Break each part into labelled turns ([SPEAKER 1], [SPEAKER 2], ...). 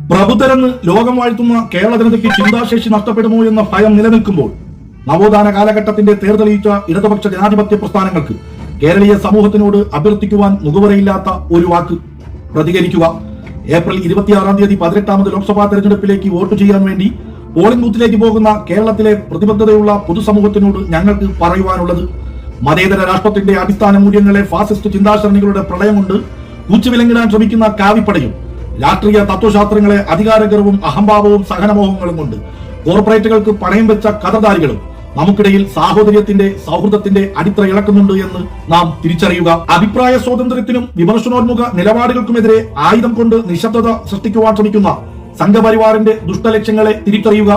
[SPEAKER 1] പ്രബുദ്ധരെന്ന് ലോകം വാഴ്ത്തുന്ന കേരള ജനതയ്ക്ക് ചിന്താശേഷി നഷ്ടപ്പെടുമോ എന്ന ഭയം നിലനിൽക്കുമ്പോൾ നവോത്ഥാന കാലഘട്ടത്തിന്റെ തേർതെളിയിച്ച ഇടതുപക്ഷ ജനാധിപത്യ പ്രസ്ഥാനങ്ങൾക്ക് കേരളീയ സമൂഹത്തിനോട് അഭ്യർത്ഥിക്കുവാൻ മുഖവരയില്ലാത്ത ഒരു വാക്ക്: പ്രതികരിക്കുക. ഏപ്രിൽ 26-ാം തീയതി 18ാമത് ലോക്സഭാ തെരഞ്ഞെടുപ്പിലേക്ക് വോട്ട് ചെയ്യാൻ വേണ്ടി പോളിംഗ് ബൂത്തിലേക്ക് പോകുന്ന കേരളത്തിലെ പ്രതിബദ്ധതയുള്ള പൊതുസമൂഹത്തിനോട് ഞങ്ങൾക്ക് പറയുവാനുള്ളത്: മതേതര രാഷ്ട്രത്തിന്റെ അടിസ്ഥാന മൂല്യങ്ങളെ ഫാസിസ്റ്റ് ചിന്താശരണികളുടെ പ്രളയം കൊണ്ട് കൂച്ചുവിലങ്ങിടാൻ ശ്രമിക്കുന്ന കാവിപ്പടയും രാഷ്ട്രീയ തത്വശാസ്ത്രങ്ങളെ അധികാരഗർവും അഹംഭാവവും സഹനമോഹങ്ങളും കൊണ്ട് കോർപ്പറേറ്റുകൾക്ക് പണയം വെച്ച കഥധാരികളും നമുക്കിടയിൽ സാഹോദര്യത്തിന്റെ സൗഹൃദത്തിന്റെ അടിത്തറ ഇളക്കുന്നുണ്ട് എന്ന് നാം തിരിച്ചറിയുക. അഭിപ്രായ സ്വാതന്ത്ര്യത്തിനും വിമർശനോന്മുഖ നിലപാടുകൾക്കുമെതിരെ ആയുധം കൊണ്ട് നിശബ്ദത സൃഷ്ടിക്കുവാൻ ശ്രമിക്കുന്ന സംഘപരിവാറിന്റെ ദുഷ്ടലക്ഷ്യങ്ങളെ തിരിച്ചറിയുക.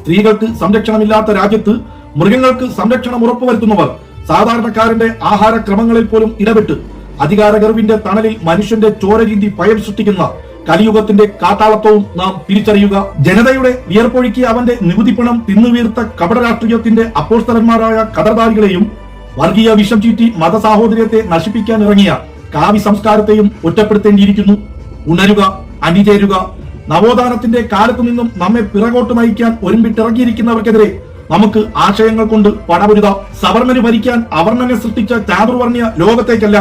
[SPEAKER 1] സ്ത്രീകൾക്ക് സംരക്ഷണമില്ലാത്ത രാജ്യത്ത് മൃഗങ്ങൾക്ക് സംരക്ഷണം ഉറപ്പുവരുത്തുന്നവർ സാധാരണക്കാരന്റെ ആഹാരക്രമങ്ങളിൽ പോലും ഇടപെട്ട് അധികാരഗർവിന്റെ തണലിൽ മനുഷ്യന്റെ ചോരചീന്തി ഭയം സൃഷ്ടിക്കുന്ന കലിയുഗത്തിന്റെ കാട്ടാളത്വവും നാം തിരിച്ചറിയുക. ജനതയുടെ വിയർപ്പൊഴുക്കി അവന്റെ നികുതിപ്പണം തിന്നുവീർത്ത കപട രാഷ്ട്രീയത്തിന്റെ അപ്പോസ്തലന്മാരായ കടർദാരികളെയും വർഗീയ വിഷം ചീറ്റി മതസാഹോദര്യത്തെ നശിപ്പിക്കാൻ ഇറങ്ങിയ കാവി സംസ്കാരത്തെയും ഒറ്റപ്പെടുത്തേണ്ടിയിരിക്കുന്നു. ഉണരുക, അണിചേരുക. നവോത്ഥാനത്തിന്റെ കാലത്തു നിന്നും നമ്മെ പിറകോട്ട് നയിക്കാൻ ഒരുമ്പിട്ടിറങ്ങിയിരിക്കുന്നവർക്കെതിരെ നമുക്ക് ആശയങ്ങൾ കൊണ്ട് പടപൊരുതാം. സവർണന് ഭരിക്കാൻ അവർണനെ സൃഷ്ടിച്ച ചാതുർവർണ്ണയ ലോകത്തേക്കല്ല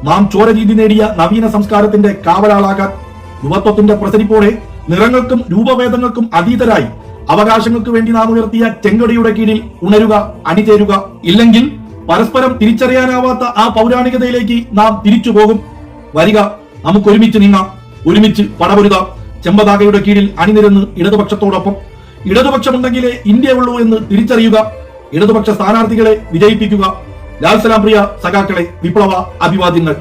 [SPEAKER 1] നാം ചോരരീതി നേടിയ നവീന സംസ്കാരത്തിന്റെ കാവലാളാകാൻ. യുവത്വത്തിന്റെ പ്രസരിപ്പോടെ നിറങ്ങൾക്കും രൂപഭേദങ്ങൾക്കും അതീതരായി അവകാശങ്ങൾക്ക് വേണ്ടി നാം ഉയർത്തിയ ചെങ്കൊടിയുടെ കീഴിൽ ഉണരുക, അണിചേരുക. ഇല്ലെങ്കിൽ പരസ്പരം തിരിച്ചറിയാനാവാത്ത ആ പൗരാണികതയിലേക്ക് നാം തിരിച്ചു പോകും. വരിക, നമുക്ക് ഒരുമിച്ച് നീങ്ങാം, ഒരുമിച്ച് പടപൊരുതാം. ചെമ്പതാകയുടെ കീഴിൽ അണിനിരന്ന് ഇടതുപക്ഷത്തോടൊപ്പം. ഇടതുപക്ഷമുണ്ടെങ്കിലേ ഇന്ത്യ ഉള്ളൂ എന്ന് തിരിച്ചറിയുക. ഇടതുപക്ഷ സ്ഥാനാർത്ഥികളെ വിജയിപ്പിക്കുക. ലാൽ സലാം പ്രിയ സഖാക്കളെ, വിപ്ലവ അഭിവാദ്യങ്ങൾ.